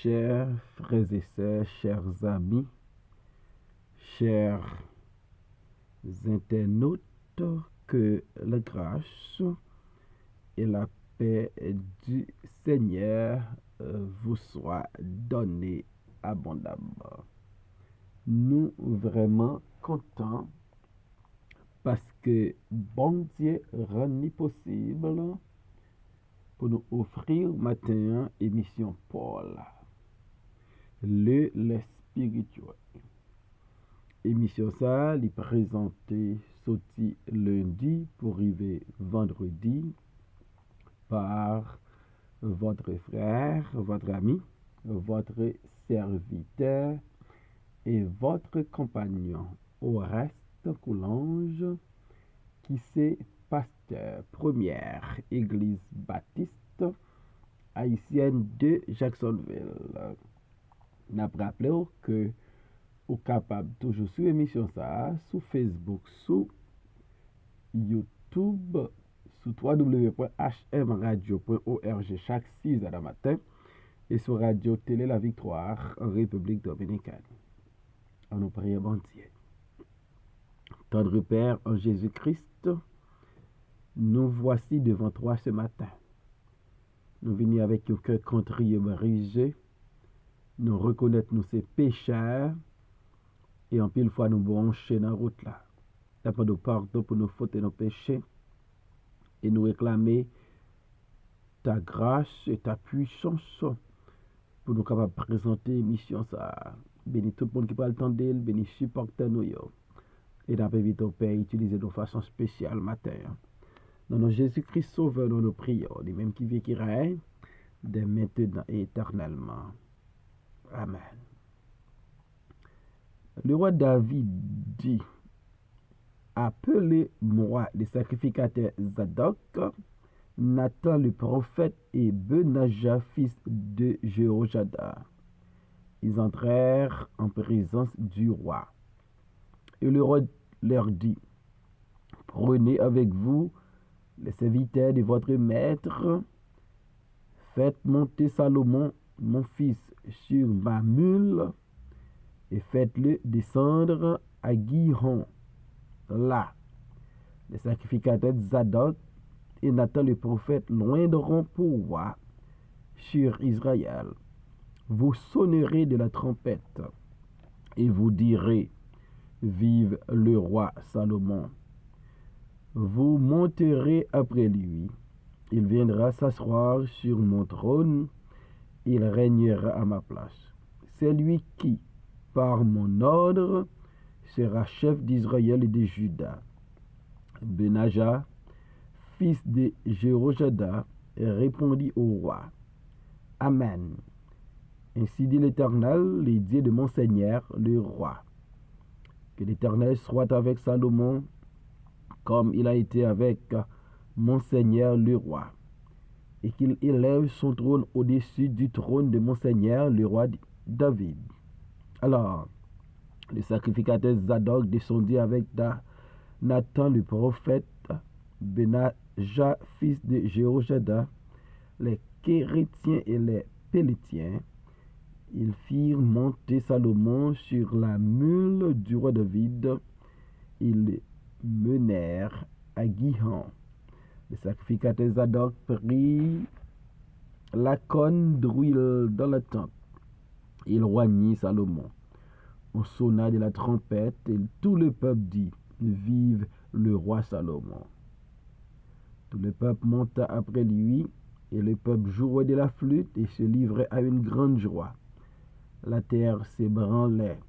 chers frères et sœurs, chers amis, chers internautes, que la grâce et la paix du Seigneur vous soient données abondamment. Nous vraiment contents parce que bon Dieu rend possible pour nous offrir matin émission Paul, le spirituel. Émission ça, est présentée sorti lundi pour arriver vendredi par votre frère, votre ami, votre serviteur et votre compagnon Oreste Coulange, qui c'est pasteur première église baptiste haïtienne de Jacksonville. N'a rappelé que ou capable toujours sur émission ça sur Facebook, sur YouTube, sur www.hmradio.org chaque 6 h du matin et sur Radio Télé La Victoire en République Dominicaine. En nous prions, bon Dieu. Tendre Père en Jésus-Christ, nous voici devant toi ce matin. Nous venons avec un cœur contrit et brisé. Nous reconnaître nous ces pécheurs. Et en pile fois nous brancher dans la route là. T'as pas de pardon pour nos fautes et nos péchés. Et nous réclamer ta grâce et ta puissance pour nous capables de présenter l'émission ça. Bénis tout le monde qui parle tant d'elle, bénis supporter nous yo. Et d'après ton Père, utiliser de façon spéciale matin. Dans nos Jésus-Christ Sauveur, nous nous prions, les mêmes qui vit qui règne, dès maintenant et éternellement. Amen. Le roi David dit, appelez-moi les sacrificateurs Zadok, Nathan le prophète et Benaja fils de Jéhojada. Ils entrèrent en présence du roi. Et le roi leur dit, prenez avec vous les serviteurs de votre maître, faites monter Salomon, mon fils, sur ma mule, et faites-le descendre à Gihon. Là, les sacrificateurs de Zadok et Nathan le prophète loindront pour roi sur Israël. Vous sonnerez de la trompette et vous direz, vive le roi Salomon. Vous monterez après lui. Il viendra s'asseoir sur mon trône. Il régnera à ma place. C'est lui qui, par mon ordre, sera chef d'Israël et de Juda. Benaja, fils de Jéhojada, répondit au roi. Amen. Ainsi dit l'Éternel, les dieux de mon Seigneur, le roi. Que l'Éternel soit avec Salomon, comme il a été avec mon Seigneur, le roi. Et qu'il élève son trône au-dessus du trône de mon Seigneur, le roi David. Alors, le sacrificateur Zadok descendit avec Nathan le prophète, Benaja, fils de Jéhojada, les Kérétiens et les Pélétiens. Ils firent monter Salomon sur la mule du roi David. Ils le menèrent à Gihon. Le sacrificateur Zadok prit la conne d'huile dans la tente. Il roignit Salomon. On sonna de la trompette et tout le peuple dit, vive le roi Salomon. Tout le peuple monta après lui et le peuple jouait de la flûte et se livrait à une grande joie. La terre s'ébranlait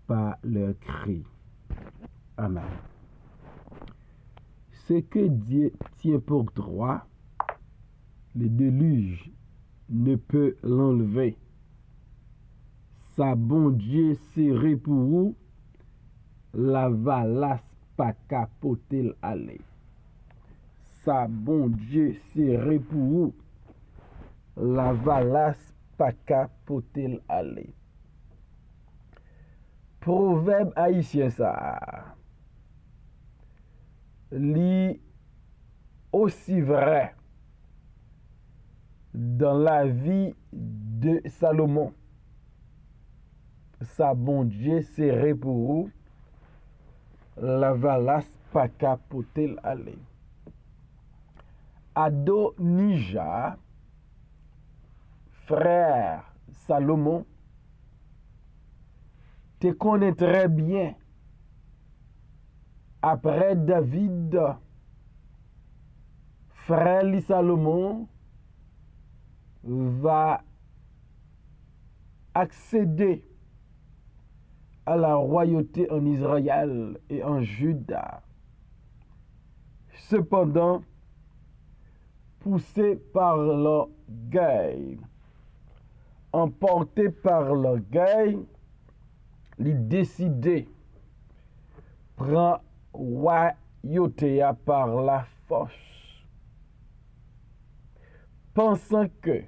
par leurs cris. Amen. Ce que Dieu tient pour droit, le déluge ne peut l'enlever. Sa bon Dieu serré pour vous, la valasse pas capoter aller. Sa bon Dieu serré pour vous, la valasse pas capoter aller. Proverbe haïtien ça. Li aussi vrai dans la vie de Salomon. Sa bon Dieu serait pour vous, la valas pas capoter aller. Adonija, frère Salomon, te connaît très bien. Après David, frère li Salomon va accéder à la royauté en Israël et en Juda. Cependant, poussé par l'orgueil, emporté par l'orgueil, il décidé prend royauté par la force, pensant que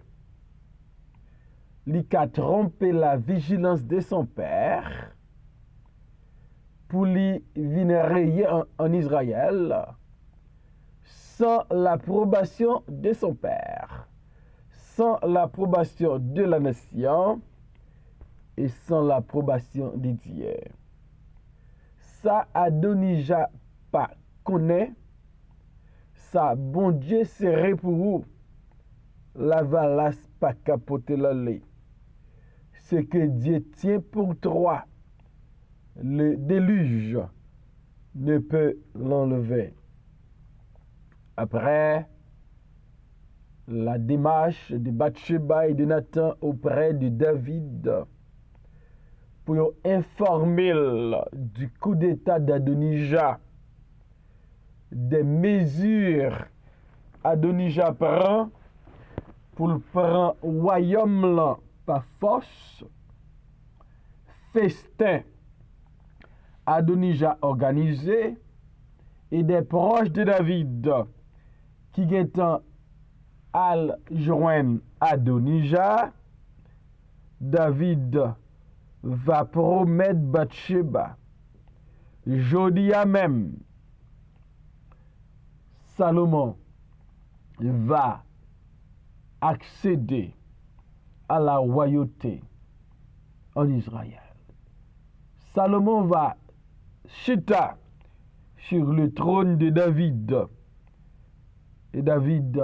il a trompé la vigilance de son père pour lui venir régner en Israël sans l'approbation de son père, sans l'approbation de la nation et sans l'approbation de Dieu. Ça Adonija pas connaît, ça bon Dieu serait pour vous, la valas pas capoter la lait. Ce que Dieu tient pour toi, le déluge ne peut l'enlever. Après la démarche de Bathsheba et de Nathan auprès de David pour informer du coup d'état d'Adonija, des mesures Adonija prend pour prendre le royaume là par force, festin Adonija organisé et des proches de David qui étant al joindre Adonija, David va promettre Bathsheba. Jodia même, Salomon va accéder à la royauté en Israël. Salomon va chita sur le trône de David. Et David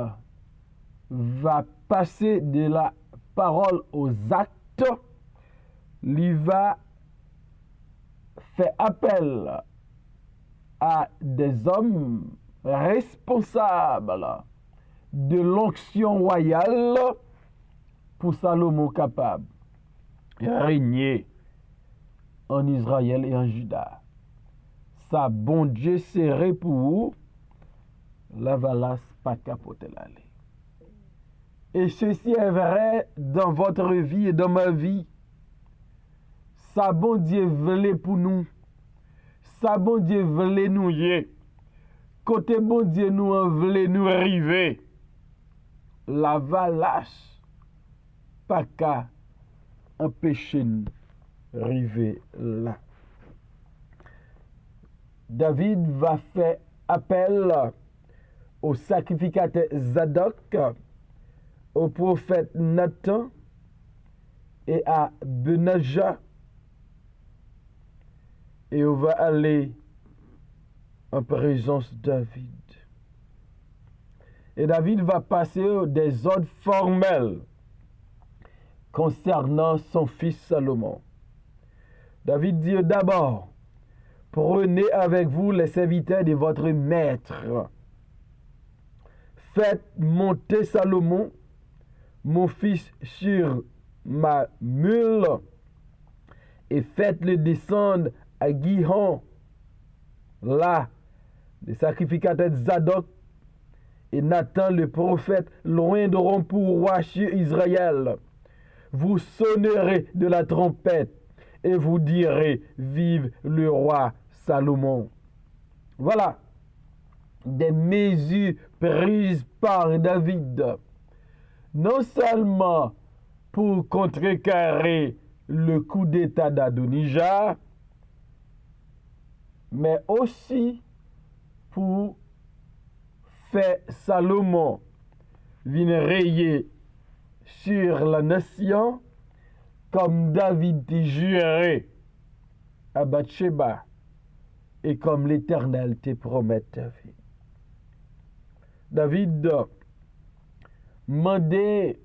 va passer de la parole aux actes. Il va faire appel à des hommes responsables de l'onction royale pour Salomon capable de régner en Israël et en Juda. Sa bon Dieu serait pour vous, la valas pas capoter l'aller. Et ceci est vrai dans votre vie et dans ma vie. Sa bon Dieu voulait pour nous. Sa bon Dieu voulait nous y. Côté bon Dieu nous voulait nous arriver. La valas pas qu'à empêcher nous arriver là. David va faire appel au sacrificateur Zadok, au prophète Nathan et à Benaja. Et on va aller en présence de David. Et David va passer des ordres formels concernant son fils Salomon. David dit d'abord, prenez avec vous les serviteurs de votre maître. Faites monter Salomon, mon fils, sur ma mule, et faites-le descendre à Gihon, là, le sacrificateur Zadok et Nathan le prophète loindront pour roi sur Israël. Vous sonnerez de la trompette et vous direz, vive le roi Salomon. Voilà des mesures prises par David, non seulement pour contrecarrer le coup d'état d'Adonija, mais aussi pour faire Salomon venir rayer sur la nation, comme David t'a juré à Bathsheba, et comme l'Éternel te promet David. David mandé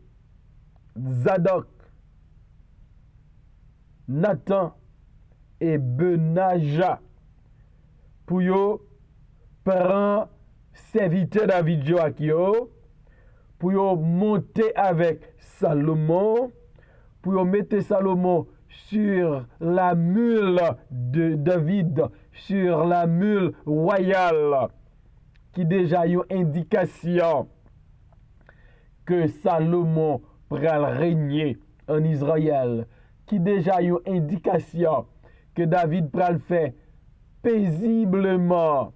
Zadok, Nathan et Benaja pour yo prendre serviteur David Joachio, pour yo monter avec Salomon, pour yo mettre Salomon sur la mule de David, sur la mule royale, qui déjà une indication que Salomon pral régner en Israël, qui déjà une indication que David pral faire paisiblement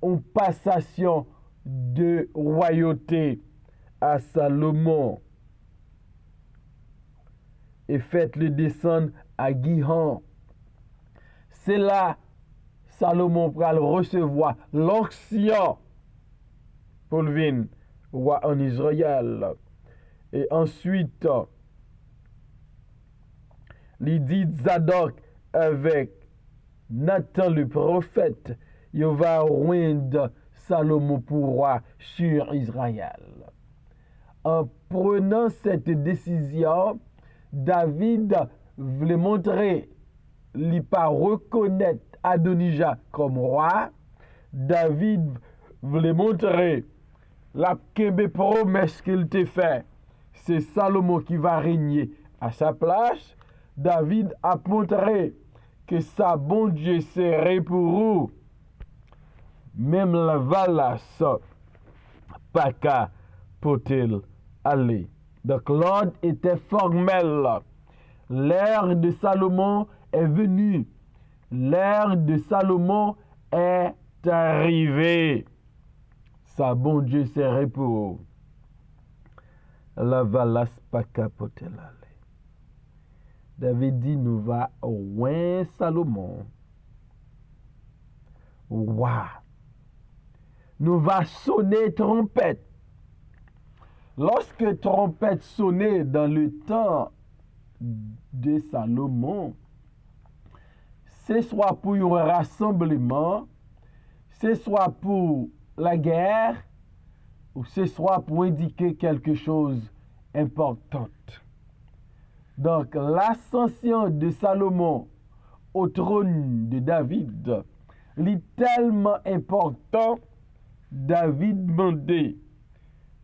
une passation de royauté à Salomon. Et faites-le descendre à Gihon. C'est là Salomon pral recevoir l'onction pour le venir roi en Israël. Et ensuite, il dit Zadok avec Nathan le prophète, il va rendre Salomon pour roi sur Israël. En prenant cette décision, David voulait montrer, il pas reconnaître Adonijah comme roi. David voulait montrer la promesse qu'il t'a fait. C'est Salomon qui va régner à sa place. David a montré que sa bon Dieu serait pour vous. Même la valasse, pas qu'à peut-il aller. Donc l'ordre était formel. L'ère de Salomon est venue. L'ère de Salomon est arrivée. Sa bon Dieu serait pour vous. La valasse, pas qu'à peut-il aller. David dit, nous va loin Salomon. Waouh! Nous va sonner trompette. Lorsque trompette sonnait dans le temps de Salomon, c'est soit pour un rassemblement, c'est soit pour la guerre, ou c'est soit pour indiquer quelque chose d'important. Donc, l'ascension de Salomon au trône de David est tellement important. David demandait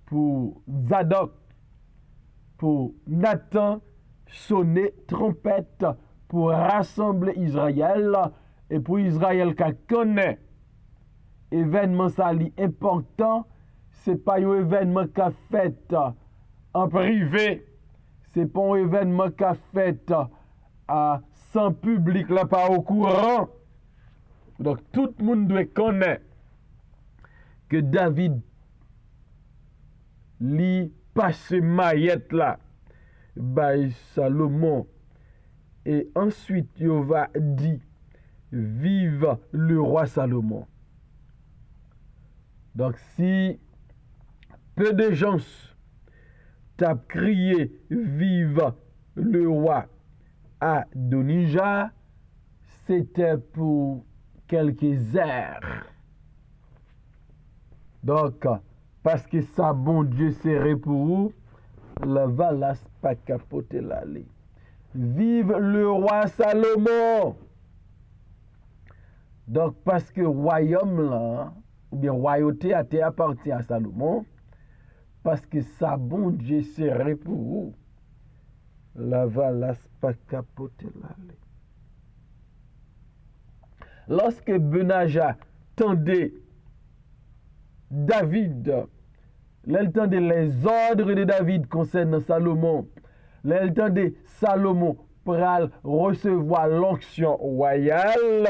pour Zadok, pour Nathan, sonner trompette pour rassembler Israël, et pour Israël qui connaît événement ça important, c'est pas un événement qu'a fait en privé, c'est pas un événement qu'a fait sans public là pas au courant. Donc tout le monde doit connaître que David li passe maillette là by Salomon, et ensuite il va dire vive le roi Salomon. Donc si peu de gens tapent crié vive le roi Adonijah, c'était pour quelques heures. Donc, parce que ça, bon Dieu, serait pour vous, la valasse pas capoter l'allée. Vive le roi Salomon! Donc, parce que royaume là, ou bien royauté a été appartient à Salomon, parce que ça, bon Dieu, serait pour vous, la valasse pas capoter l'allée. Lorsque Benaja tendait David, l'entendait les ordres de David concernant Salomon, l'entendait Salomon pral recevoir l'onction royale,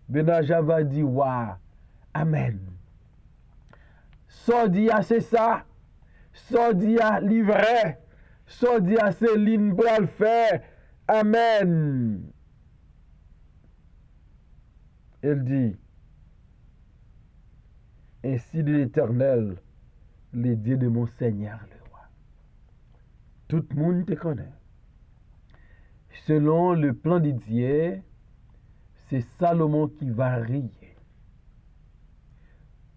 Benaja va dire wa, amen. Sordia c'est ça, sordia livret, sordia c'est l'in pral faire, amen. Elle dit, ainsi de l'Éternel, les dieux de mon Seigneur le roi. tout le monde te connaît. Selon le plan de Dieu, c'est Salomon qui va régner.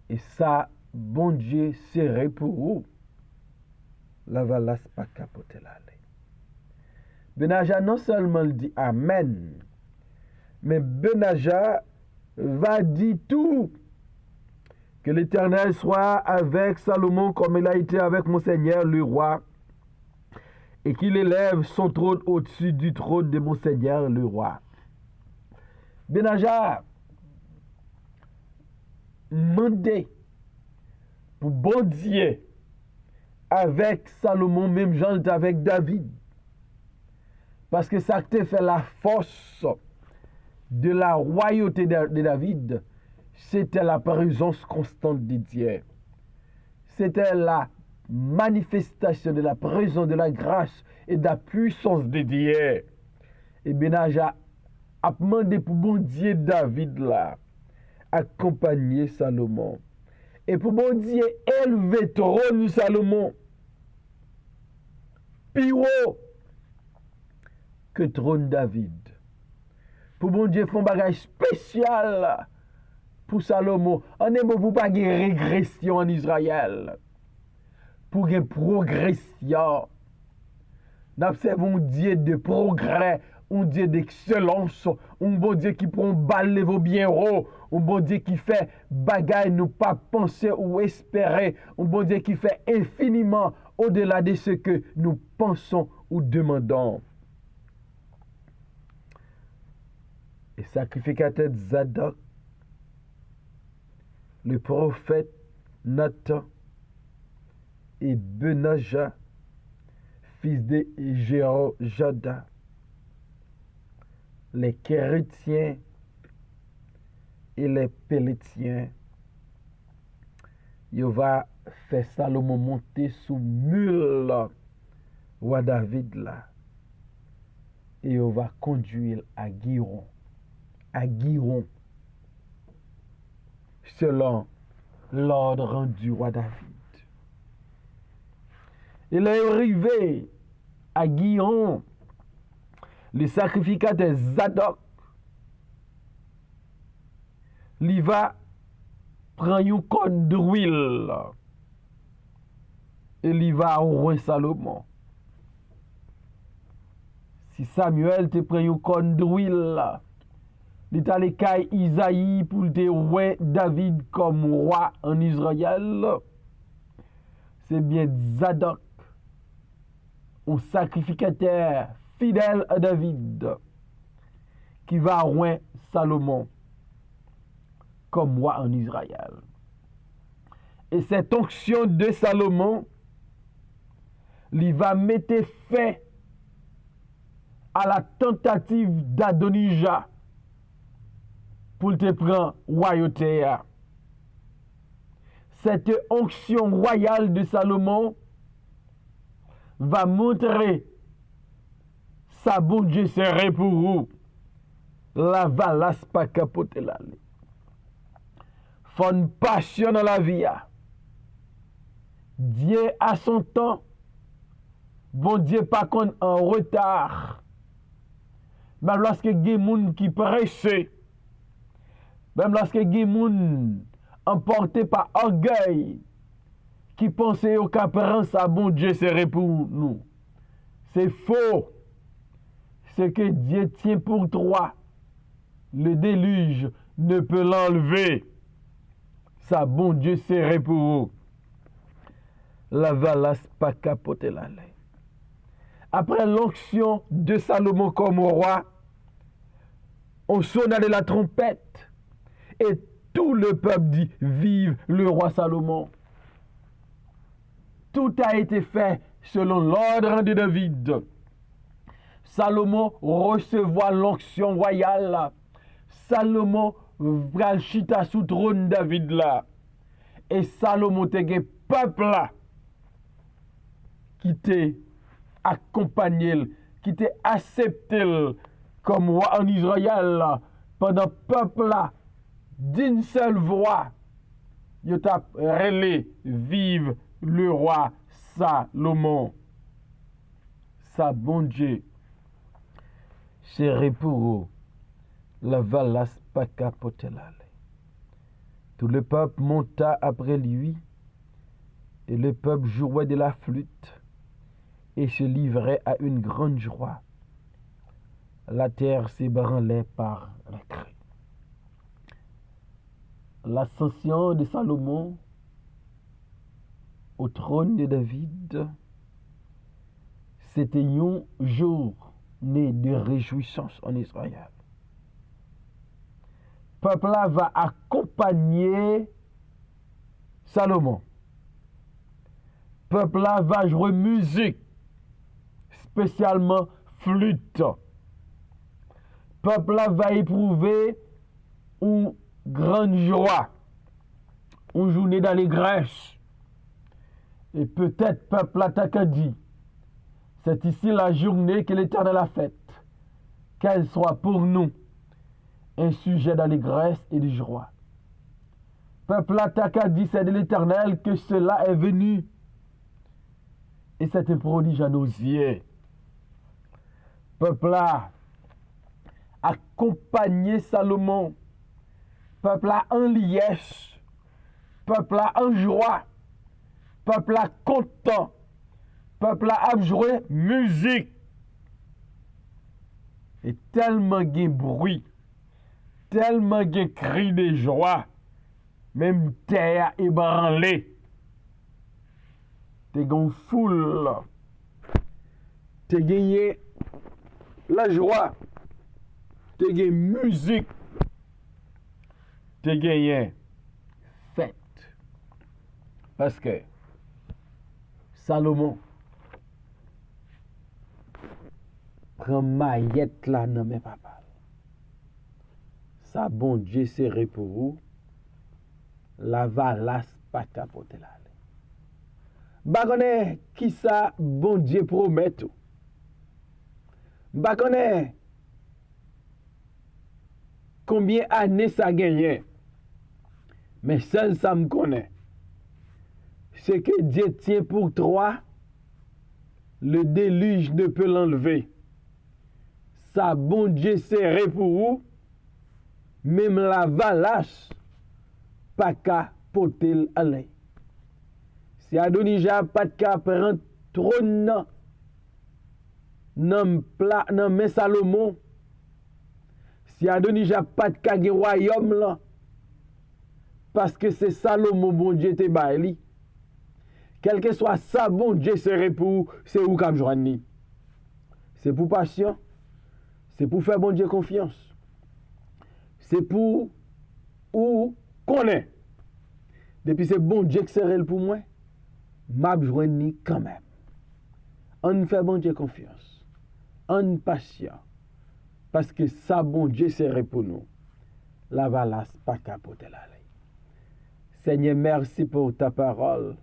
Et ça, bon Dieu serait pour vous. La valas pas capoter l'allée. Benaja non seulement dit Amen, mais Benaja va dire tout. Que l'Éternel soit avec Salomon comme il a été avec mon Seigneur le roi, et qu'il élève son trône au-dessus du trône de mon Seigneur le roi. Benaja mandé pour bon Dieu avec Salomon, même Jean avec David. Parce que ça te fait la force de la royauté de David, c'était la présence constante de Dieu. C'était la manifestation de la présence de la grâce et de la puissance de Dieu. Et Benaja a demandé pour bon Dieu David là, accompagner Salomon. Et pour bon Dieu élever trône Salomon. Plus haut que trône David. Pour bon Dieu faire un bagage spécial pour Salomon. On est bon pour pas une régression en Israël. Pour une progression. Nous observons un Dieu de progrès, un Dieu d'excellence, un bon Dieu qui prend balle vos bien haut, un bon Dieu qui fait bagaille nous pas penser ou espérer, un bon Dieu qui fait infiniment au-delà de ce que nous pensons ou demandons. Et sacrificateur Zadok, le prophète Nathan et Benaja, fils de Jéhojada, les Kérétiens et les Pélétiens, il va faire Salomon monter sous mule roi David là, et il va conduire à Giron, selon l'ordre du roi David. Il est arrivé à Giron, le sacrificateur Zadok, il va prendre une conne d'huile et il va au roi Salomon. Si Samuel te prend une conne d'huile, il est allé caille Isaïe pour te roi David comme roi en Israël. C'est bien Zadok, un sacrificateur fidèle à David, qui va roi Salomon comme roi en Israël. Et cette onction de Salomon, il va mettre fin à la tentative d'Adonijah pour te prendre royauté. Cette onction royale de Salomon va montrer sa bon Dieu serait pour vous. La valas pas capoter l'allée. Faut une passion dans la vie. Dieu a son temps. Bon Dieu pas qu'on en retard. Même lorsque il y a des gens qui pressent, même lorsque il y a des gens emportés par orgueil, qui pensaient au cas prendre ça, bon Dieu serait pour nous. C'est faux. Ce que Dieu tient pour toi, le déluge ne peut l'enlever. Ça, bon Dieu serait pour vous. La valas pas capoter la lait. Après l'onction de Salomon comme roi, on sonna de la trompette et tout le peuple dit vive le roi Salomon. Tout a été fait selon l'ordre de David. Salomon recevoir l'onction royale. Salomon va chita sous trône David là. Et Salomon te gen peuple là qui t'a accompagné, qui t'a accepté comme roi en Israël là, pendant peuple là d'une seule voix. Il t'a relé vive le roi Salomon. sa bon Dieu serait pour eux, la valas pas capotelale. Tout le peuple monta après lui, et le peuple jouait de la flûte et se livrait à une grande joie. La terre s'ébranlait par les cris. L'ascension de Salomon au trône de David, c'était un jour né de réjouissance en Israël. Le peuple là va accompagner Salomon. Le peuple là va jouer musique, spécialement flûte. Le peuple là va éprouver une grande joie, une journée d'allégresse. Et peut-être le peuple là t'a dit, c'est ici la journée que l'Éternel a faite, qu'elle soit pour nous un sujet d'allégresse et de joie. Peuple là t'a dit, c'est de l'Éternel que cela est venu. Et c'est un prodige à nos yeux. Peuple là accompagné Salomon. Peuple là en liesse. Peuple là en joie. Peuple là content. Peuple là a joué musique. Et tellement de bruit. Tellement de cris de joie. Même terre ébranlée. T'es une foule. T'es gagné la joie. T'es gagné musique. T'es gagné fête. Parce que Salomon prend maillette là dans mes papas. Ça bon Dieu serait pour vous. La valas pas capoter là. Bakone qui ça bon Dieu promet tout. Bakone combien d'années ça gagné. Mais seul ça me connaît. C'est que Dieu tient pour toi, le déluge ne peut l'enlever. Ça bon Dieu serré pour vous, même la valache pas qu'à porter aller. Si Adonija pas qu'à prendre trône nan men Salomon, si Adonija pas qu'à gen royaume là, parce que c'est Salomon bon Dieu te baili. Quel que soit ça, bon Dieu serait pour c'est où comme joindre. C'est pour patient, c'est pour faire bon Dieu confiance. C'est pour ou connaît. Depuis c'est bon Dieu qui serait pour moi, m'a joindre quand même. On fait bon Dieu confiance. On patient. Parce que ça bon Dieu serait pour nous. La valas pas capoter la lei. Seigneur, merci pour ta parole.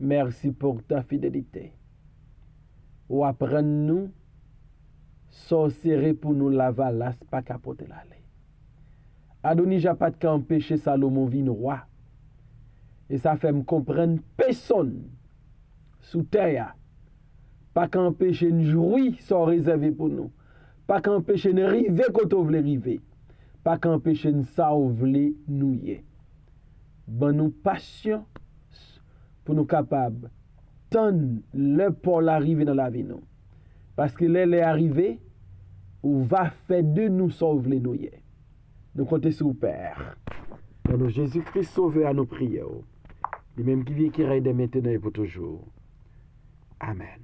Merci pour ta fidélité. Ou apprends-nous, sorcerer pour nous la valas pas capoter la lei. Adonija pas qu'à empêcher Salomon vin roi. Et ça fait me comprendre personne sous terre. Pas qu'à empêcher une jouir sont réservé pour nous. Pas qu'à empêcher une river quand on veut river. Pas qu'à empêcher une ça on veut nous y. Ben nous patience pour nous capables tant le pour l'arrivée dans la vie nous. Parce que l'elle est arrivée ou va faire de nous sauver nous y. Nous comptons sur le Père. Dans nous Jésus-Christ sauvé à nos prières. Le même qui vit qui règne maintenant et pour toujours. Amen.